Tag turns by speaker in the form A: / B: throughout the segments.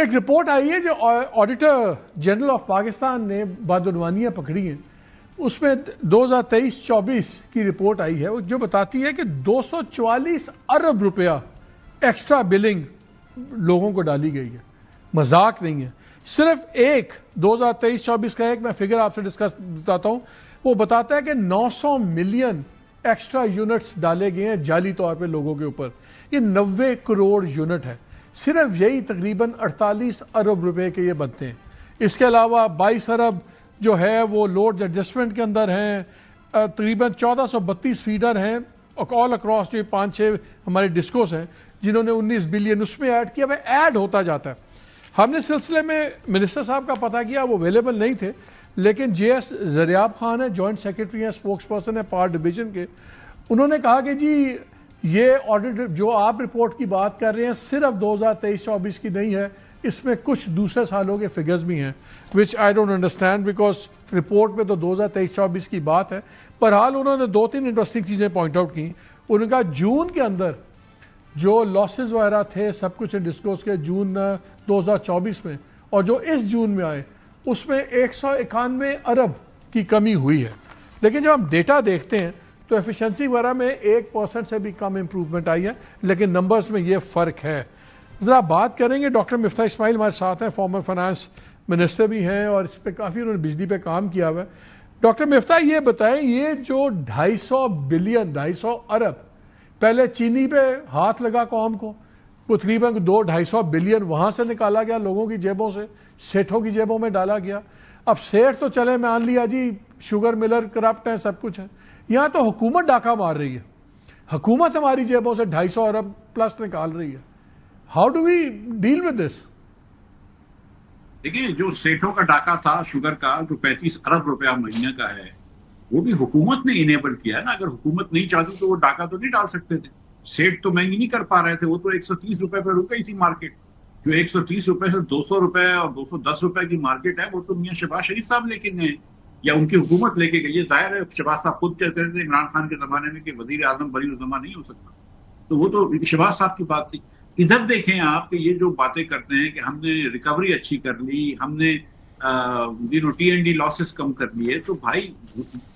A: ایک رپورٹ آئی ہے جو آڈیٹر جنرل آف پاکستان نے بدعنوانیاں پکڑی ہیں، اس میں 2023-24 کی رپورٹ آئی ہے جو بتاتی ہے کہ 244 ارب روپیہ ایکسٹرا بلنگ لوگوں کو ڈالی گئی ہے. مذاق نہیں ہے. صرف ایک 2023-24 کا ایک میں فگر آپ سے ڈسکس بتاتا ہوں، وہ بتاتا ہے کہ 900 ملین ایکسٹرا یونٹس ڈالے گئے ہیں جعلی طور پہ لوگوں کے اوپر. یہ 90 کروڑ یونٹ ہے. صرف یہی تقریباً 48 ارب روپے کے یہ بنتے ہیں. اس کے علاوہ 22 ارب جو ہے وہ لوڈز ایڈجسٹمنٹ کے اندر ہیں، تقریباً 1432 فیڈر ہیں آل اکراس جو 5-6 ہمارے ڈسکوز ہیں جنہوں نے 19 بلین اس میں ایڈ کیا. وہ ایڈ ہوتا جاتا ہے. ہم نے سلسلے میں منسٹر صاحب کا پتہ کیا، وہ اویلیبل نہیں تھے، لیکن جے ایس زریاب خان ہے، جوائنٹ سیکرٹری ہیں، اسپوکس پرسن ہے پاور ڈویژن کے. انہوں نے کہا کہ جی یہ آڈٹ جو آپ رپورٹ کی بات کر رہے ہیں صرف 2023-24 کی نہیں ہے، اس میں کچھ دوسرے سالوں کے فگرز بھی ہیں which I don't understand because report میں تو 2023-24 کی بات ہے. بہرحال انہوں نے 2-3 انٹرسٹنگ چیزیں پوائنٹ آؤٹ کی. انہوں نے کہا جون کے اندر جو لاسز وغیرہ تھے سب کچھ ڈسکلوز کے جون 2024 میں، اور جو اس جون میں آئے اس میں 191 ارب کی کمی ہوئی ہے. لیکن جب ہم ڈیٹا دیکھتے ہیں تو ایفیشنسی وغیرہ میں 1% سے بھی کم امپروومنٹ آئی ہے، لیکن نمبرز میں یہ فرق ہے. ذرا بات کریں گے. ڈاکٹر مفتاح اسماعیل ہمارے ساتھ ہیں، فارمر فائنانس منسٹر بھی ہیں اور اس پہ کافی انہوں نے بجلی پہ کام کیا ہوا ہے. ڈاکٹر مفتاح یہ بتائیں، یہ جو 250 بلین 250 ارب پہلے چینی پہ ہاتھ لگا قوم کو، وہ تقریباً 200-250 بلین وہاں سے نکالا گیا لوگوں کی جیبوں سے، سیٹھوں کی جیبوں میں ڈالا گیا. اب سیٹھ تو چلے مان لیا جی شوگر ملر کرپٹ ہیں سب کچھ ہے، یہاں تو حکومت ڈاکہ مار رہی ہے. حکومت ہماری جیبوں سے 250 ارب پلس نکال رہی ہے. How do we deal with this?
B: دیکھیں، جو سیٹھوں کا ڈاکہ تھا شوگر کا، جو 35 ارب روپیہ مہینے کا ہے، وہ بھی حکومت نے انیبل کیا ہے نا. اگر حکومت نہیں چاہتی تو وہ ڈاکہ تو نہیں ڈال سکتے تھے. سیٹ تو مہنگی نہیں کر پا رہے تھے، وہ تو 130 روپے پہ رک گئی تھی مارکیٹ. جو 130 روپے سے 200 روپے اور 210 روپے کی مارکیٹ ہے، وہ تو میاں شہباز شریف صاحب لے کے گئے یا ان کی حکومت لے کے گئی. یہ ظاہر ہے شہباز صاحب خود کہتے تھے عمران خان کے زمانے میں کہ وزیر اعظم بری الزماں نہیں ہو سکتا، تو وہ تو شہباز صاحب کی بات تھی. ادھر دیکھیں آپ کہ یہ جو باتیں کرتے ہیں کہ ہم نے ریکوری اچھی کر لی، ہم نے ٹی این ڈی لاسز کم کر لیے، تو بھائی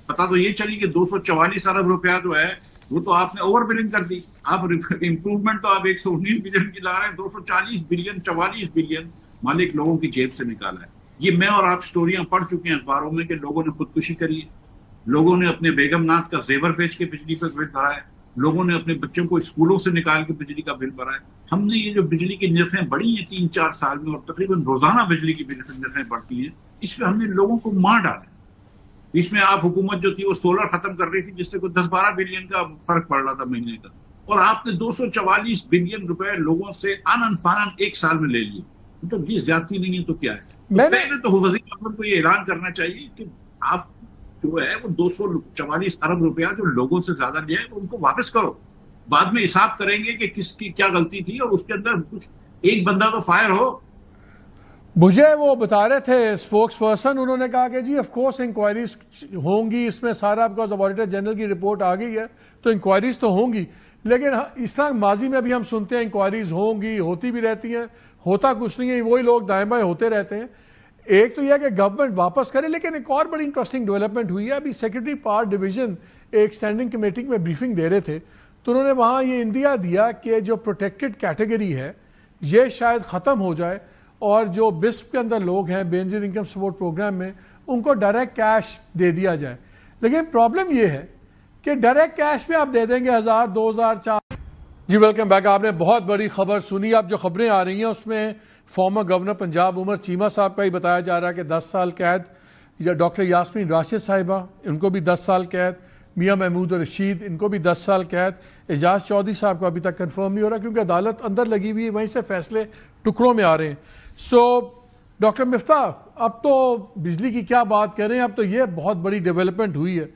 B: پتا تو یہ چلی کہ 244 ارب روپیہ جو ہے وہ تو آپ نے اوور بلنگ کر دی. آپ امپروومنٹ تو آپ 119 بلین کی لا رہے ہیں، 240 بلین 44 بلین مالک لوگوں کی جیب سے نکالا ہے. یہ میں اور آپ سٹوریاں پڑھ چکے ہیں اخباروں میں کہ لوگوں نے خودکشی کری ہے، لوگوں نے اپنے بیگم ناتھ کا زیور بیچ کے بجلی پہ بل بھرا ہے، لوگوں نے اپنے بچوں کو اسکولوں سے نکال کے بجلی کا بل بھرا ہے. ہم نے یہ جو بجلی کی نرخیں بڑھی ہیں 3-4 سال میں، اور تقریباً روزانہ بجلی کی نرخیں بڑھتی ہیں، اس پہ ہم نے لوگوں کو مار ڈالا ہے. اس میں آپ حکومت جو تھی وہ سولر ختم کر رہی تھی جس سے کوئی 10-12 بلین کا فرق پڑ رہا تھا مہینے کا، اور آپ نے 244 بلین روپے لوگوں سے آنن فانن ایک سال میں لے لیے. مطلب یہ زیادتی نہیں ہے تو کیا ہے؟ پہلے تو وزیر اعظم کو یہ اعلان کرنا چاہیے کہ آپ جو ہے وہ 244 ارب روپیہ جو لوگوں سے زیادہ لیا ہے ان کو واپس کرو. بعد میں حساب کریں گے کہ کس کی کیا غلطی تھی، اور اس کے اندر کچھ ایک بندہ تو فائر ہو.
A: مجھے وہ بتا رہے تھے اسپوکس پرسن، انہوں نے کہا کہ جی آف کورس انکوائریز ہوں گی اس میں سارا، بیکاز آڈیٹر جنرل کی رپورٹ آ گئی ہے تو انکوائریز تو ہوں گی، لیکن اس طرح ماضی میں بھی ہم سنتے ہیں انکوائریز ہوں گی، ہوتی بھی رہتی ہیں، ہوتا کچھ نہیں ہے، وہی لوگ دائیں بائیں ہوتے رہتے ہیں. ایک تو یہ کہ گورنمنٹ واپس کرے. لیکن ایک اور بڑی انٹرسٹنگ ڈیولپمنٹ ہوئی ہے. ابھی سیکرٹری پاور ڈویژن ایک اسٹینڈنگ کمیٹی میں بریفنگ دے رہے تھے تو انہوں نے وہاں یہ اندیا دیا کہ جو پروٹیکٹڈ کیٹیگری ہے یہ شاید ختم ہو جائے، اور جو بسپ کے اندر لوگ ہیں بینظیر انکم سپورٹ پروگرام میں ان کو ڈائریکٹ کیش دے دیا جائے. لیکن پرابلم یہ ہے کہ ڈائریکٹ کیش میں آپ دے دیں گے 1000 2000 4. جی ویلکم بیک. آپ نے بہت بڑی خبر سنی. اب جو خبریں آ رہی ہیں اس میں فارمر گورنر پنجاب عمر چیمہ صاحب کا ہی بتایا جا رہا ہے کہ 10 سال قید، یا ڈاکٹر یاسمین راشد صاحبہ ان کو بھی 10 سال قید، میاں محمود رشید ان کو بھی 10 سال قید. اعجاز چودھری صاحب کو ابھی تک کنفرم نہیں ہو رہا کیونکہ عدالت اندر لگی ہوئی ہے، وہیں سے فیصلے ٹکڑوں میں آ رہے ہیں. سو ڈاکٹر مفتاح اب تو بجلی کی کیا بات کریں، اب تو یہ بہت بڑی ڈیولپمنٹ ہوئی ہے.